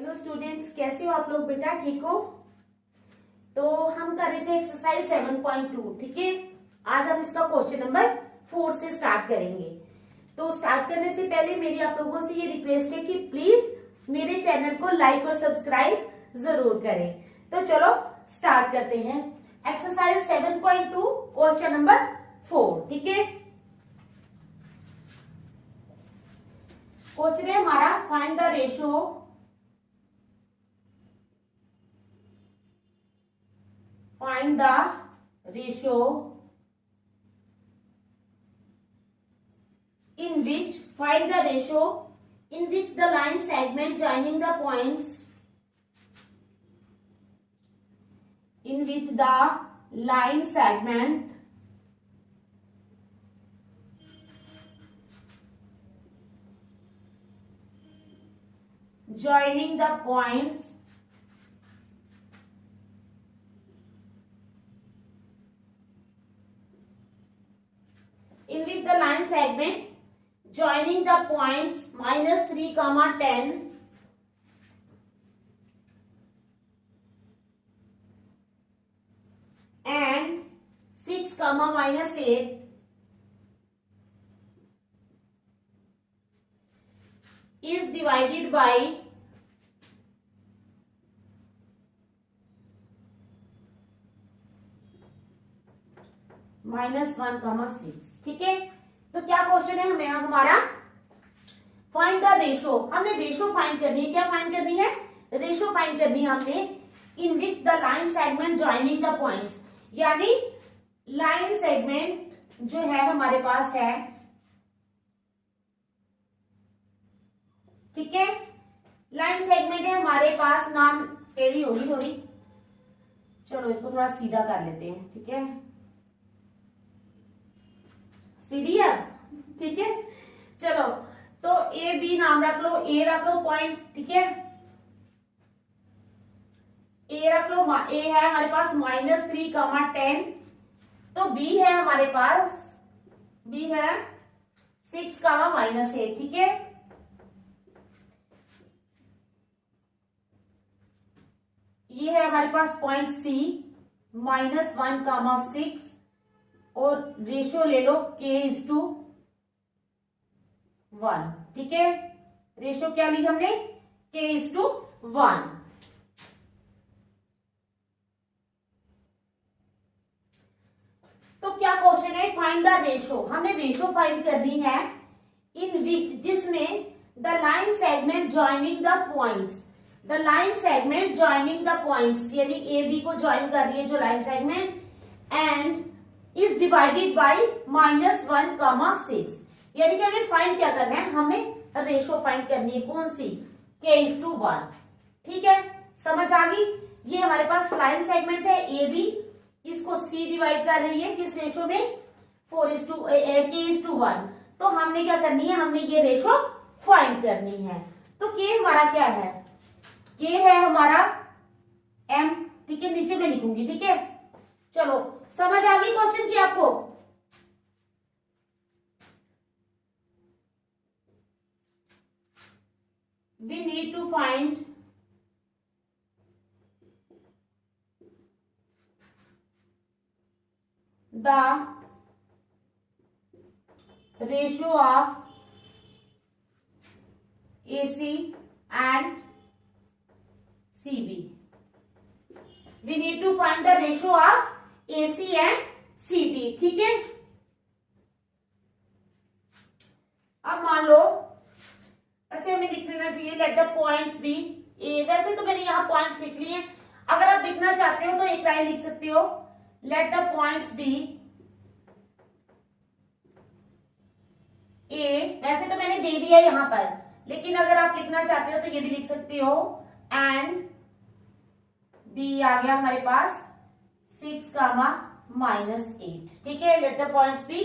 Hello students, कैसे हो आप लोग? बेटा ठीक हो? तो हम कर रहे थे एक्सरसाइज 7.2। ठीक है, आज हम इसका क्वेश्चन नंबर 4 से स्टार्ट करेंगे। तो स्टार्ट करने से पहले मेरी आप लोगों से ये रिक्वेस्ट है कि प्लीज मेरे चैनल को लाइक और सब्सक्राइब जरूर करें। तो चलो स्टार्ट करते हैं। Exercise 7.2 question number 4। ठीक है, क्वेश्चन है हमारा find the ratio in which the line segment joining the points joining the points -3, 10 and 6, -8 is divided by -1, 6। ठीक है, तो क्या क्वेश्चन है हमें हमारा? Find the ratio. हमने रेशो फाइंड करनी है। क्या फाइंड करनी है? रेशो फाइंड करनी है हमने। In which the line segment joining the points, यानी लाइन सेगमेंट जो है हमारे पास है। ठीक है, लाइन सेगमेंट है हमारे पास। नाम टेढ़ी होगी थोड़ी, चलो इसको थोड़ा सीधा कर लेते हैं। ठीक है, सीधी है। ठीक है, चलो तो ए बी नाम रख लो। ए रख लो पॉइंट। ठीक है, ए रख लो। ए है हमारे पास -3, 10। तो बी है हमारे पास, बी है 6, -8। ठीक है, ये है हमारे पास पॉइंट सी -1, 6 और रेशियो ले लो k:1। ठीक है, रेशियो क्या ली हमने? k:1। तो क्या क्वेश्चन है? Find the ratio. हमने रेशियो फाइंड करनी है इन विच, जिसमें the line segment joining the points, the line segment joining the points, यानी ए बी को ज्वाइन कर रही है जो line segment, and is divided by -1, 6। यानी कि हमें फाइंड क्या करना है? हमें रेशो फाइंड करनी है। कौन सी? k:1। ठीक है, समझ आ गई? ये हमारे पास लाइन सेगमेंट है ए बी, इसको सी डिवाइड कर रही है किस रेशो में? k:1। तो हमने क्या करनी है? हमने ये रेशो फाइंड करनी है। तो k हमारा क्या है? k है हमारा m। ठीक है, नीचे में लिखूंगी। ठीक है, चलो समझ आ गई क्वेश्चन की आपको? We need to find the ratio of AC and CB. We need to find the ratio of AC and CB। ठीक है, अब मान लो ऐसे हमें लिख लेना चाहिए लेट द पॉइंट्स बी ए। वैसे तो मैंने यहाँ पॉइंट्स लिख लिए हैं, अगर आप लिखना चाहते हो तो एक लाइन लिख सकते हो, लेट द पॉइंट्स बी ए। वैसे तो मैंने दे दिया यहाँ पर, लेकिन अगर आप लिखना चाहते हो तो ये भी लिख सकते हो, एंड बी आ गया हमारे पास 6, -8। ठीक है, let the points be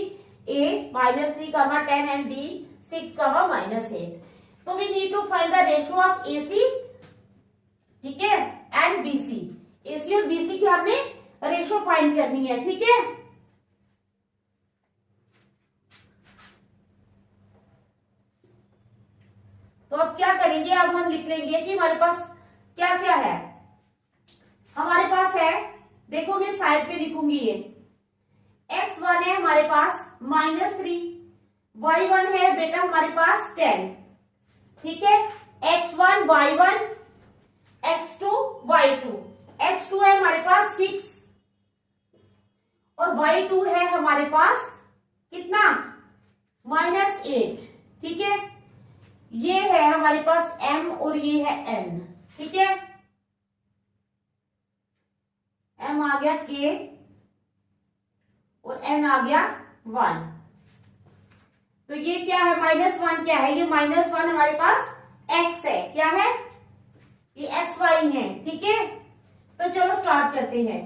A -3, 10 and B 6, -8। तो we need to find the ratio of AC, ठीक है, एंड बीसी। एसी और बीसी की हमने रेशियो फाइंड करनी है। ठीक है, तो अब क्या करेंगे? अब हम लिख लेंगे कि हमारे पास क्या क्या है हमारे पास है, देखो मैं साइड पे लिखूंगी ये x1 है हमारे पास -3, y1 है बेटा हमारे पास 10, ठीक है। x1 y1 x2 y2, x2 है हमारे पास 6 और y2 है हमारे पास कितना -8, ठीक है। ये है हमारे पास m और ये है n, ठीक है। m आ गया k और n आ गया 1। तो ये क्या है -1 क्या है, ये -1 हमारे पास x है, क्या है ये xy है, ठीक है। तो चलो स्टार्ट करते हैं।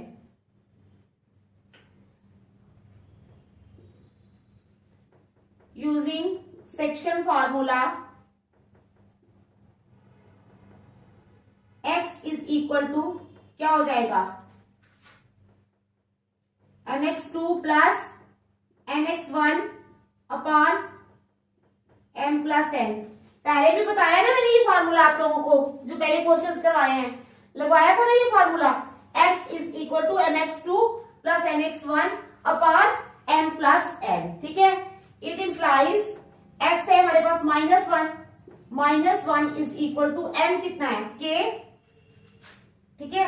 Using section formula x is equal to क्या हो जाएगा mx2 plus nx1 upon m plus n। पहले भी बताया ना मैंने ये फार्मूला आप लोगों को, जो पहले क्वेश्चंस करवाए हैं लगवाया था ना ये formula, x is equal to mx2 plus nx1 upon m plus n, ठीक है। इट इंप्लाइज x है हमारे पास -1 इज इक्वल टू m कितना है k, ठीक है,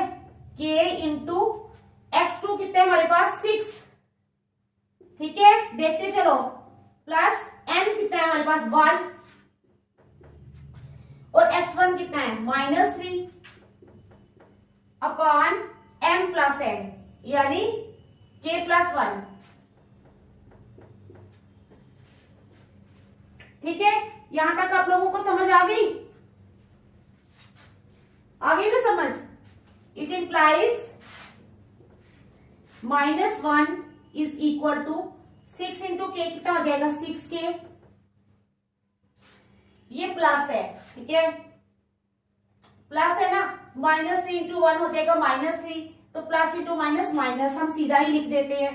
k इंटू x2 कितने हमारे पास 6, ठीक है, देखते चलो, प्लस n कितना है हमारे पास 1 और x1 कितना है -3 अपॉन m प्लस n यानी k प्लस 1, ठीक है। यहां तक आप लोगों को समझ आ गई ना समझ। It implies -1 is equal to 6 into k कितना हो जाएगा 6k, ये प्लस है, ठीक है, प्लस है ना, -3 इंटू 1 हो जाएगा -3, तो प्लस इंटू माइनस माइनस हम सीधा ही लिख देते हैं,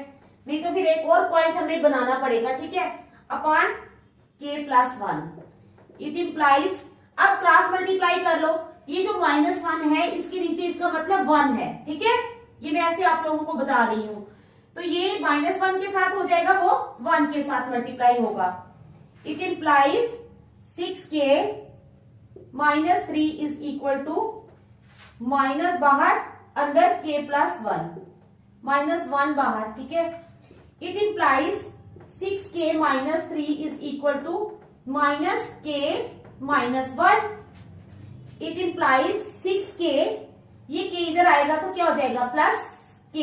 नहीं तो फिर एक और पॉइंट हमें बनाना पड़ेगा, ठीक है, upon k plus 1। It implies, अब क्रॉस मल्टीप्लाई कर लो, ये जो -1 है इसके नीचे इसका मतलब 1 है, ठीक है, ये मैं ऐसे आप लोगों को बता रही हूं। तो ये -1 के साथ हो जाएगा, वो 1 के साथ मल्टीप्लाई होगा। It implies 6k -3 is equal to minus बाहर अंदर k प्लस 1, -1 बाहर, ठीक है। It implies 6k -3 is equal to -k -1। It implies 6k, ये k इधर आएगा तो क्या हो जाएगा +k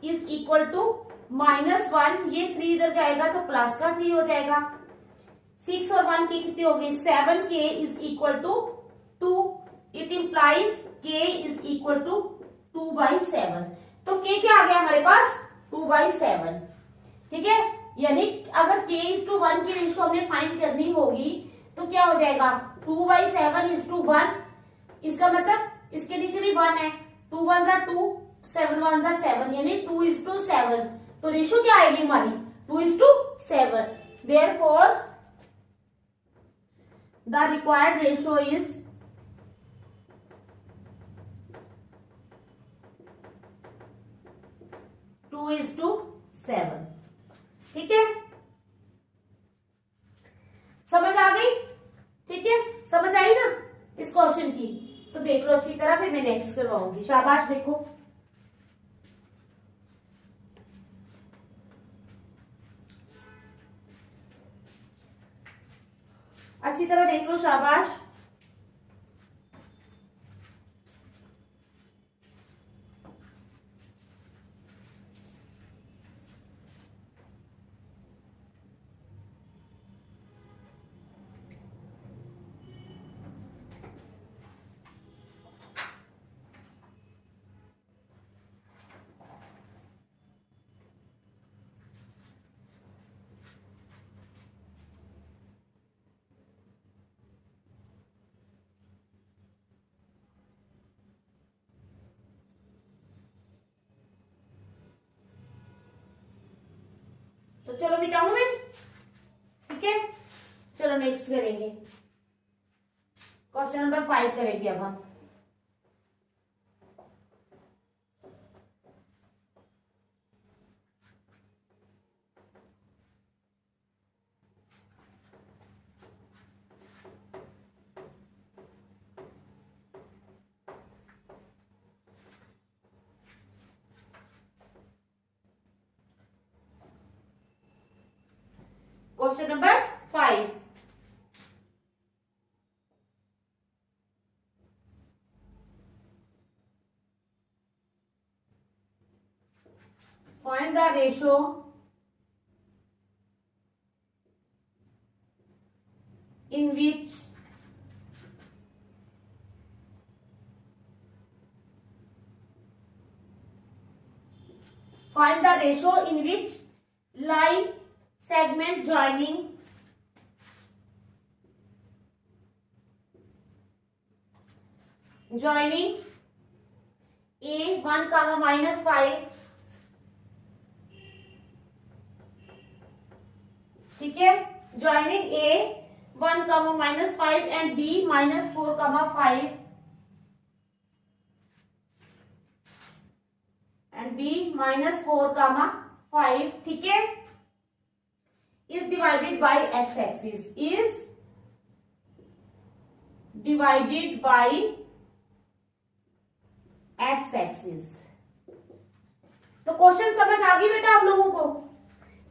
इज इक्वल टू -1, ये 3 इधर जाएगा तो प्लस का 3 हो जाएगा। 6 और 1 की कितनी हो गई 7k is equal to 2। It implies k is equal to 2/7। तो k क्या आ गया हमारे पास 2/7, ठीक है। यानी अगर k इज टू 1 की रेशियो हमने फाइंड करनी होगी तो क्या हो जाएगा 2/7 इज टू 1, इसका मतलब इसके नीचे भी 1 है, 2 1 are 2, 7 1 are 7, यानी 2 is to 7, तो रेशियो क्या आएगी हमारी 2 is to 7। Therefore the required ratio is 2 is to 7, ठीक है, समझ आ गई, ठीक है, समझ आई ना इस क्वेश्चन की। तो देख लो अच्छी तरह, फिर मैं नेक्स्ट करवाऊंगी, शाबाश, देखो अच्छी तरह देख लो, शाबाश। तो चलो मिटाऊं मैं, ठीक है, चलो नेक्स्ट करेंगे। क्वेश्चन नंबर 5 करेंगे अब हम। Question number 5, find the ratio in which line segment joining A 1, -5, ठीक है, joining A 1, -5 and B -4, 5 and B -4, 5, ठीक है, is divided by x axis, is divided by x axis। तो क्वेश्चन समझ आ गई बेटा आप लोगों को?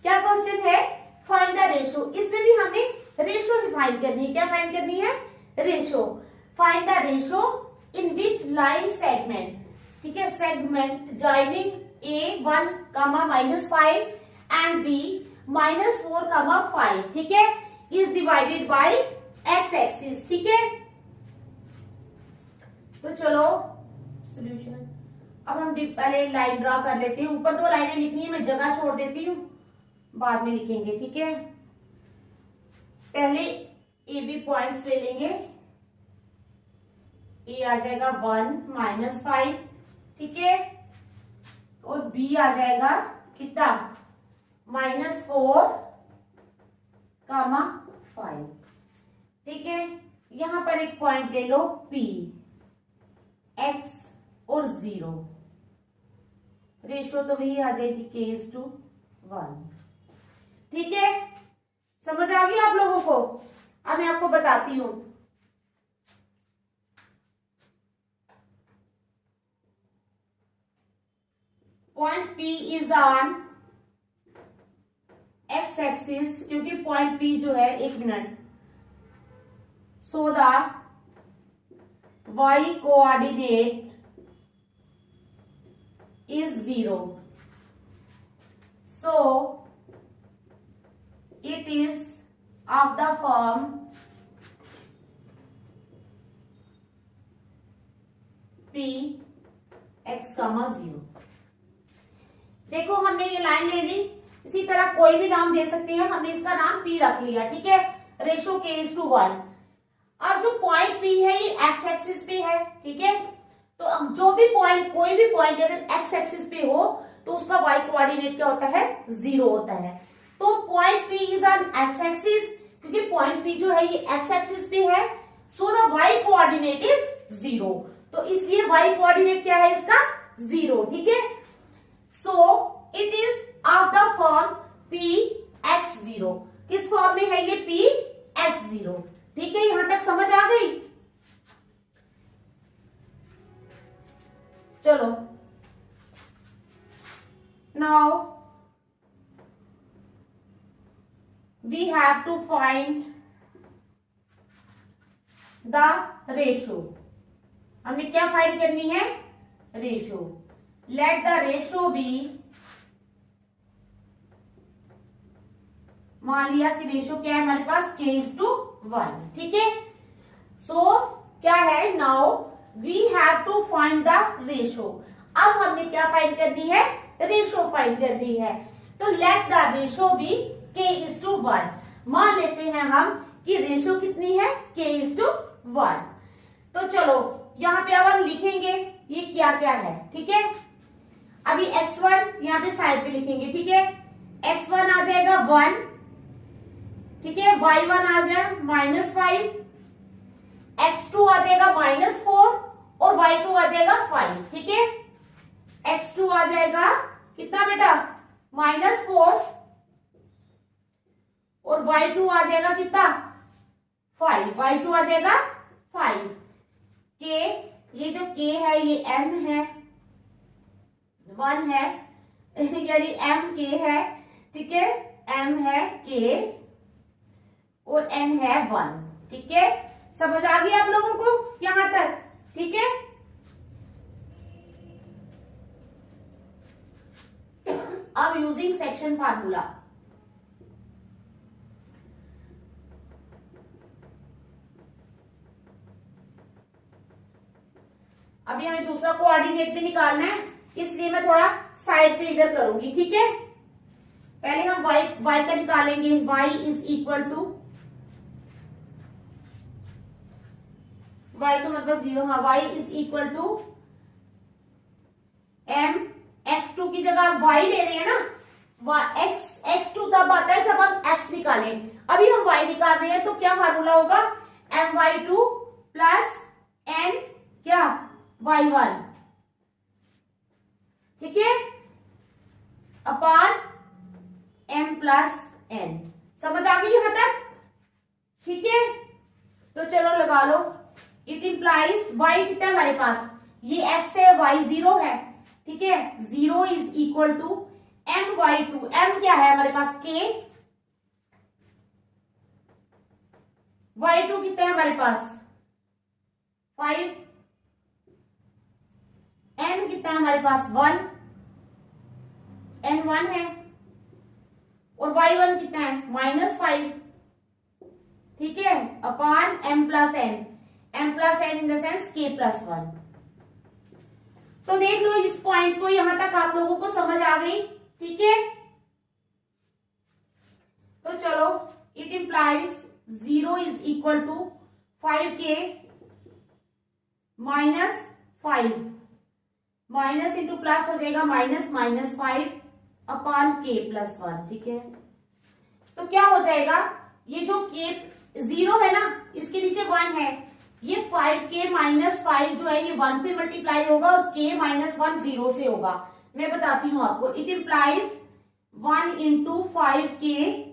क्या क्वेश्चन है? Find the ratio. इसमें भी हमने रेशो ही फाइंड करनी है। क्या फाइंड करनी है? Ratio. Find the ratio in which line segment, ठीक है, segment joining A 1, -5 and B -4, 5, ठीक है, is divided by x axis, ठीक है। तो चलो सॉल्यूशन, अब हम पहले लाइन ड्रॉ कर लेते हैं। ऊपर 2 लाइनें लिखनी है, मैं जगह छोड़ देती हूँ, बाद में लिखेंगे, ठीक है। पहले ए बी पॉइंट्स ले लेंगे। ए आ जाएगा 1, -5, ठीक है, और बी आ जाएगा कितना? -4, 5, ठीक है। यहां पर एक पॉइंट ले लो P, X और 0, रेशो तो वही आ जाएगी K:1, ठीक है। समझ आ गई आप लोगों को? अब मैं आपको बताती हूं। Point P is on x axis, क्योंकि पॉइंट P जो है, 1 minute, so the y coordinate is 0, so it is of the form P x, 0। देखो हमने ये लाइन ले ली, इसी तरह कोई भी नाम दे सकते हैं, हमने इसका नाम P रख लिया, ठीक है, रेशो K:1। अब जो पॉइंट P है ये x एक्सिस पे है, ठीक है। तो अब जो भी पॉइंट, कोई भी पॉइंट अगर x एक्सिस पे हो तो उसका y कोऑर्डिनेट क्या होता है? 0 होता है। तो point P is on x axis, क्योंकि पॉइंट P जो है ये x एक्सिस पे है, so the y coordinate is 0, तो इसलिए y कोऑर्डिनेट क्या है इसका? 0, ठीक है। So it is of the form P x0। किस फॉर्म में है ये? P x0, ठीक है। यहां तक समझ आ गई? चलो, now we have to find the ratio. हमने क्या फाइंड करनी है? Ratio. Let the ratio B, मान लिया कि रेशो क्या है हमारे पास? K:1, ठीक है। सो क्या है? Now we have to find the ratio. अब हमने क्या फाइंड करनी है? रेशो फाइंड करनी है। तो let the ratio B K:1। मान लेते हैं हम कि रेशो कितनी है? K:1। तो चलो यहाँ पे अब हम लिखेंगे ये क्या क्या है, ठीक है। अभी x1 यहाँ पे साइड पे लिखेंगे, ठीक है। x1 आ जाएगा 1, ठीक है, y1 आ गया -5, x2 आ जाएगा -4 और y2 आ जाएगा 5, ठीक है। x2 आ जाएगा कितना बेटा, -4 और y2 आ जाएगा कितना, 5, y2 आ जाएगा 5। k, ये जो k है ये m है, 1 है, यानी m k है, ठीक है, m है k और n है 1, ठीक है। समझ आ गई आप लोगों को यहां तक, ठीक है। अब यूजिंग सेक्शन फार्मूला, अभी हमें दूसरा कोऑर्डिनेट भी निकालना है, इसलिए मैं थोड़ा साइड पे इधर करूंगी, ठीक है। पहले हम y का निकालेंगे, y is equal to, y तो मतलब 0, हाँ, y is equal to m, x2 की जगह आप y ले रहे हैं ना, x2 तब आता है जब हम x निकालें, अभी हम y निकाल रहे हैं, तो क्या फार्मूला होगा, my2 प्लस n क्या, y1, ठीक है, अपॉन m प्लस n। समझ आ गई यहां तक, ठीक है। तो चलो लगा लो, इट इंप्लाइज y कितना है हमारे पास, ये x है, y 0 है, ठीक है, 0 is equal to my2, m क्या है हमारे पास k, y2 कितना है हमारे पास 5, n कितना है हमारे पास 1, n 1 है, और y1 कितना है -5, ठीक है, upon m plus n in the sense k plus 1। तो देख लो इस पॉइंट को, यहां तक आप लोगों को समझ आ गई, ठीक है। तो चलो, it implies 0 is equal to 5k -5, minus into plus हो जाएगा -5 अपॉन k प्लस 1, ठीक है। तो क्या हो जाएगा, ये जो k 0 है ना, इसके नीचे 1 है, ये 5k -5 जो है ये 1 से मल्टीप्लाई होगा और k -1 0 से होगा। मैं बताती हूं आपको, it implies 1 into 5k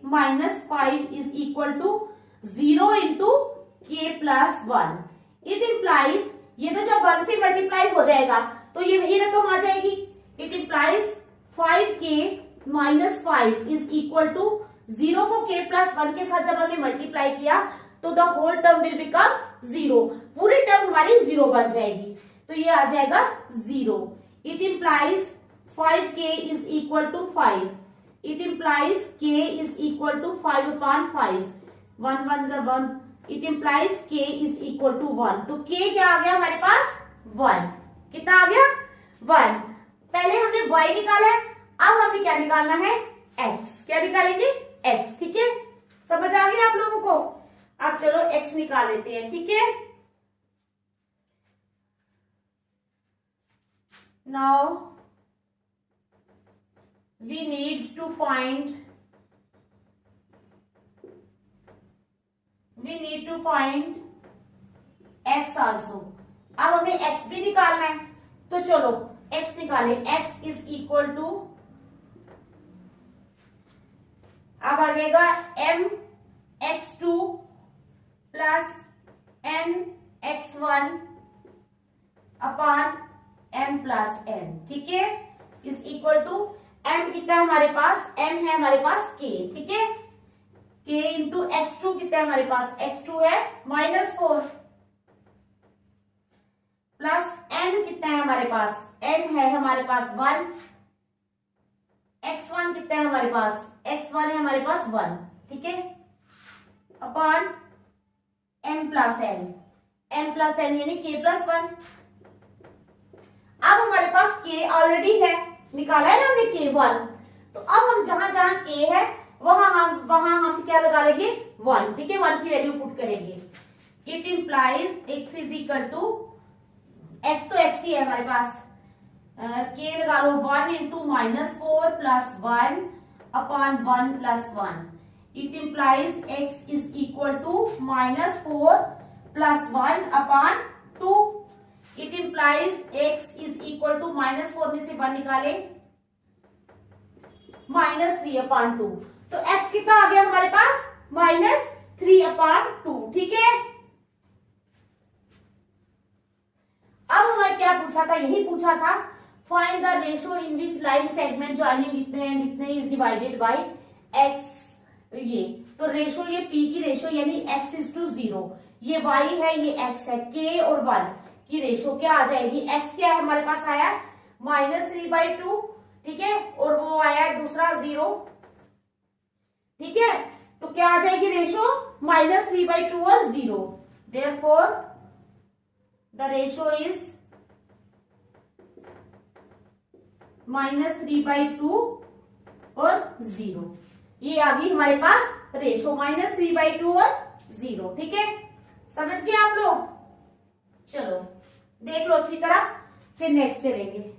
-5 is equal to 0 into k plus 1। It implies, ये तो जब 1 से मल्टीप्लाई हो जाएगा तो ये वही रकम आ जाएगी। It implies 5k -5 is equal to 0 को k प्लस 1 के साथ जब हमने मल्टीप्लाई किया तो the whole term will become 0, पूरी टर्म हमारी 0 बन जाएगी, तो ये आ जाएगा 0। It implies 5k is equal to 5, it implies k is equal to 5 upon 5, 1 1 ज़ा 1, it implies k is equal to 1। तो k क्या आ गया हमारे पास 1, कितना आ गया 1। पहले हमने y निकाला है, अब हमें क्या निकालना है x, क्या निकालेंगे x, ठीक है। समझ आ गया आप लोगों को। अब चलो x निकाल लेते हैं, ठीक है। Now we need to find x also। अब हमें x भी निकालना है, तो चलो x निकालें। x इज इक्वल टू, अब आ जाएगा m x2 plus n x1 upon m plus n, ठीक है, इज इक्वल टू m कितना है हमारे पास, m है हमारे पास k, ठीक है, k इंटू x2 कितना है हमारे पास, x2 है -4 प्लस n कितना है हमारे पास, n है हमारे पास 1, x1 कितना है हमारे पास, x1 है हमारे पास 1, ठीक है, अपॉन m प्लस n यानी k प्लस 1। अब हमारे पास k ऑलरेडी है, निकाला है ना हमने k1, तो अब हम जहां जहां k है वहां हम क्या लगा लेंगे 1, ठीक है, 1 की वैल्यू पुट करेंगे। It implies x is equal to, x तो x ही है हमारे पास, k लगा लो 1 into -4 plus 1 upon 1 plus 1। It implies x is equal to -4 plus 1/2। It implies x is equal to -4 में से 1 निकाले -3/2। तो x कितना आ गया हमारे पास -3/2। ठीक है, अब हमें क्या पूछा था, यही पूछा था find the ratio in which line segment joining इतने एंड इतने इज डिवाइडेड बाय x। ये तो रेशियो, ये p की रेशियो यानी x इज टू 0, ये y है, ये x है, k और 1 की रेशियो क्या आ जाएगी, x क्या है हमारे पास आया -3/2। ठीक है, और वो आया दूसरा 0। ठीक है, तो क्या आ जाएगी रेशियो -3/2 और 0। देयरफॉर द रेशियो इज -3/2 और 0। ये आ गई हमारे पास रेशियो -3/2 और 0। ठीक है, समझ गए आप लोग? चलो देख लो अच्छी तरह, फिर नेक्स्ट चलेंगे।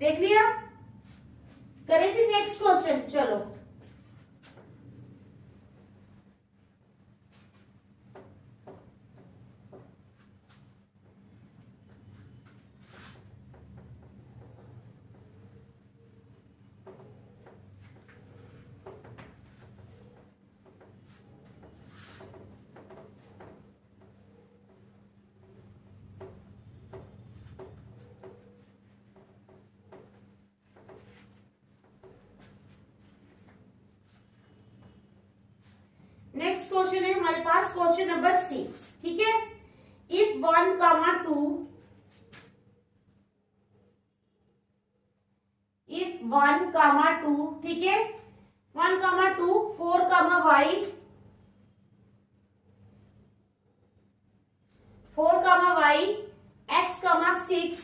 देख लिया, करें फिर नेक्स्ट क्वेश्चन। चलो नेक्स्ट क्वेश्चन है हमारे पास क्वेश्चन नंबर 6। ठीक है, इफ 1,2 इफ 1,2 ठीक है 1,2 4,y 4,y x,6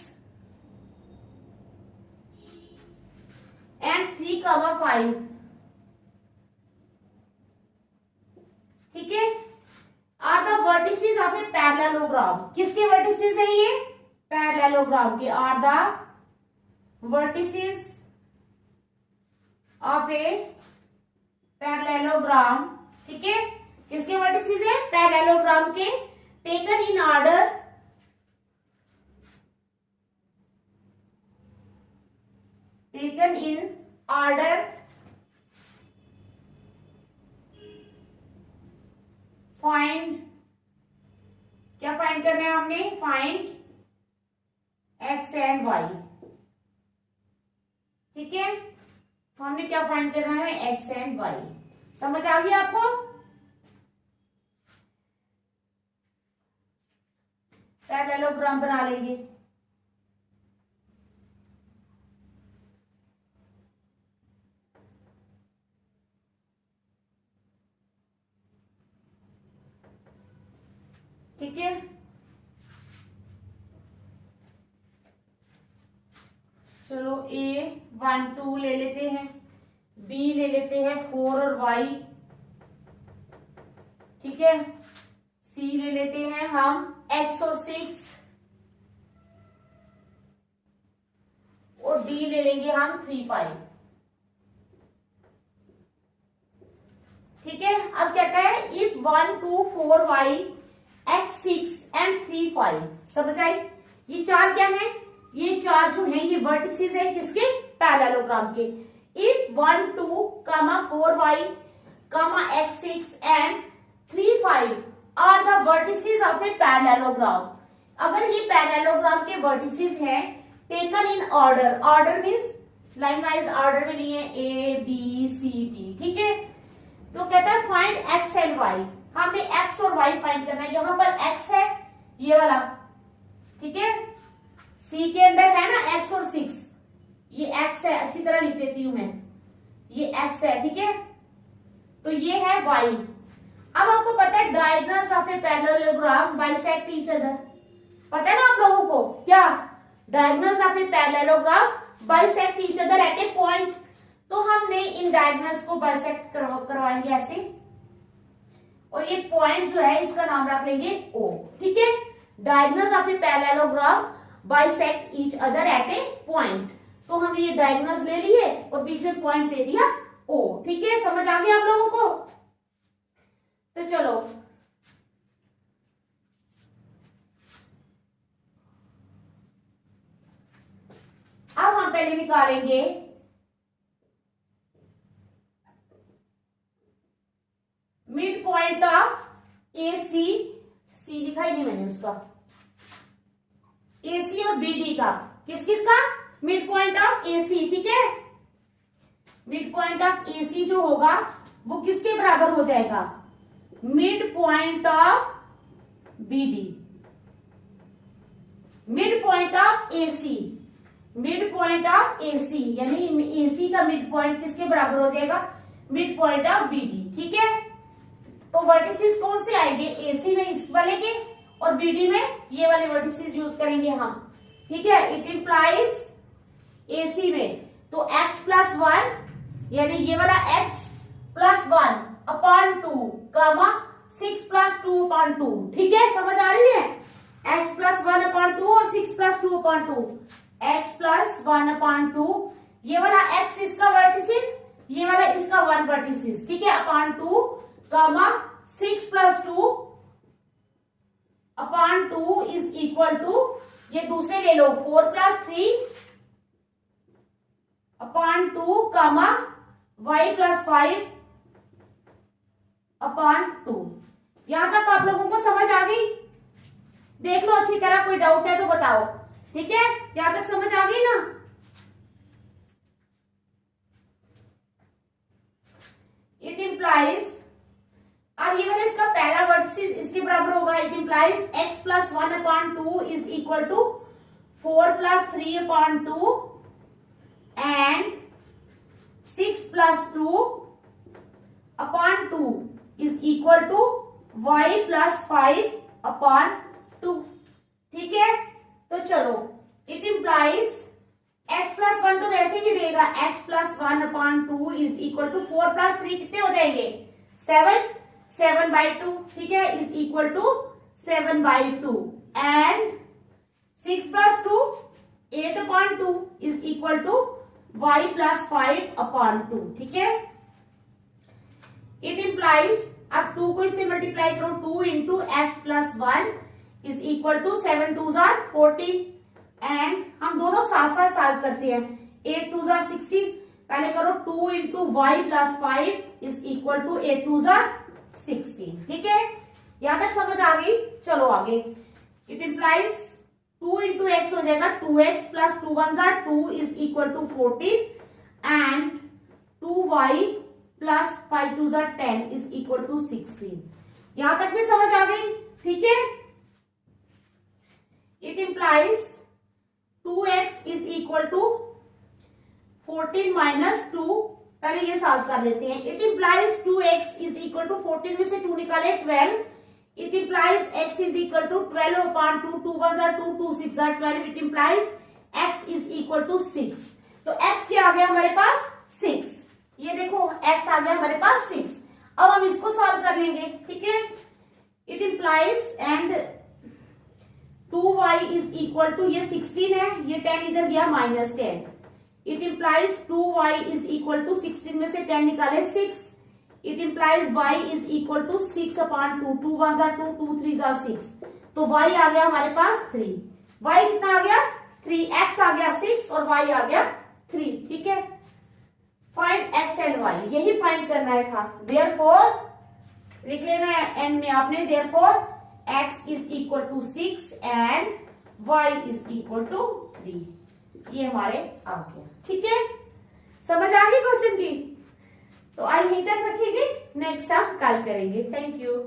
and 3,5। ठीक है, are the vertices of a parallelogram. किसके वर्टिसेस है ये? पैरेललोग्राम के। Are the vertices of a parallelogram. ठीक है, किसके वर्टिसेस है? पैरेललोग्राम के। Taken in order, taken in order find, क्या फाइंड करना है हमने? Find x and y। ठीक है, तो हमने क्या फाइंड करना है? x and y। समझ आ गई आपको? पैरेललोग्राम बना लेंगे। ठीक है, चलो A1 2 ले लेते हैं, B ले लेते हैं 4 और y। ठीक है, C ले लेते हैं हम x और 6 और D ले लेंगे हम 3 5। ठीक है, अब कहता है इफ 1 2 4 y x6 एंड 3 5। समझ आई? ये चार क्या है? ये चार जो है ये वर्टिसेस है किसके? पैरेललोग्राम के। If 1 2 4 y x6 and 3 5 are the vertices of a parallelogram. अगर ये पैरेललोग्राम के वर्टिसेस हैं taken in order, order means line wise order में लिए A B C D। ठीक है, तो कहता है फाइंड x एंड y। हमने x और y फाइंड करना है। यहां पर x है ये वाला, ठीक है, C के अंदर है ना x और 6, ये x है, अच्छी तरह लिख देती हूं मैं, ये x है। ठीक है, तो ये है y। अब आपको पता है diagonals of a parallelogram bisect each other, पता है ना आप लोगों को क्या, diagonals of a parallelogram bisect each other at A point. तो हमने इन डायगोनल्स को बाइसेक्ट करवाएंगे ऐसे, और ये पॉइंट जो है इसका नाम रख लेंगे O, ठीक है। Diagonals of a parallelogram bisect each other at A point, तो हमने ये डायगोनल्स ले लिए और बीच में पॉइंट दे दिया O, ठीक है। समझ आ गया आप लोगों को? तो चलो अब हम पहले निकालेंगे मिड पॉइंट ऑफ AC, सी लिखा ही नहीं मैंने उसका, AC और BD का, किस किस का, मिड पॉइंट ऑफ AC, ठीक है। मिड पॉइंट ऑफ AC जो होगा वो किसके बराबर हो जाएगा, mid point of BD, mid point of AC, mid point of AC, यानी AC का मिड पॉइंट किसके बराबर हो जाएगा, मिड पॉइंट ऑफ BD, ठीक है। तो वर्टिसेस कौन से आएंगे, AC में इस वाले के और BD में ये वाले वर्टिसेस यूज करेंगे हम, ठीक है। इट इंप्लाइज AC में तो x प्लस 1 यानी ये वाला x plus 1 upon 2 comma 6 plus 2 upon 2, ठीक है। समझ आ रही है, x प्लस 1 अपॉन 2 और 6 plus 2 upon 2, x plus 1 upon 2, ये वाला x इसका वर्टिसेस, ये वाला इसका 1 वर्टिसेस, ठीक है, upon 2 comma 6 plus 2 upon 2 is equal to, ये दूसरे ले लो, 4 plus 3 upon 2 comma y plus 5 upon 2। यहां तक आप लोगों को समझ आ गई? देख लो अच्छी तरह, कोई डाउट है तो बताओ, ठीक है। यहां तक समझ आ गई ना? इट इंप्लाइज, अब ये वाला इसका पहला वर्टिसेस इसके बराबर होगा, it implies x plus 1 upon 2 is equal to 4 plus 3 upon 2 and 6 plus 2 upon 2 is equal to y plus 5 upon 2, ठीक है। तो चलो, इट इंप्लाइज x प्लस 1 तो वैसे ही देगा, x plus 1 upon 2 is equal to 4 plus 3 कितने हो जाएंगे, 7/2, ठीक है, is equal to 7/2 and 6 plus 2 8/2 is equal to y plus 5 upon 2, ठीक है। इट इंप्लाइज, अब 2 को इससे मल्टीप्लाई करो, 2 into x plus 1 is equal to 7 2 14 and हम दोनों साथ साथ सॉल्व करते हैं, 8 2 16, पहले करो 2 into y plus 5 is equal to 8 2 16, ठीक है। यहां तक समझ आ गई? चलो आगे, इट इंप्लाइज 2 इंटू एक्स हो जाएगा 2x plus 2 1 2 is equal to 14 and 2y plus 5 2 10 is equal to 16। यहां तक भी समझ आ गई? ठीक है। It implies 2x is equal to 14 minus 2, पहले ये सॉल्व कर लेते हैं। It implies 2x is equal to 14 में से 2 निकाले 12, it implies x is equal to 12 upon 2, 2 1 2 2 6 12, it implies x is equal to 6। तो x क्या आ गया हमारे पास? 6। ये देखो x आ गया हमारे पास 6। अब हम इसको सॉल्व कर लेंगे, ठीक है। It implies and 2y is equal to, ये 16 है, ये 10 इधर गया minus 10। It implies 2y is equal to 16 में से 10 निकाले 6, it implies y is equal to 6 upon 2, 2 1 2 2 3 6, तो y आ गया हमारे पास 3। y कितना आ गया? 3। x आ गया 6 और y आ गया 3, ठीक है। फाइंड x एंड y, यही फाइंड करना है था। देयरफॉर लिख लेना है एंड में आपने, therefore x is equal to 6 and y is equal to 3। ये हमारे आ गया, ठीक है। समझ आ गई क्वेश्चन की? तो आज यहीं तक रखेंगे, नेक्स्ट हम कल करेंगे। Thank you.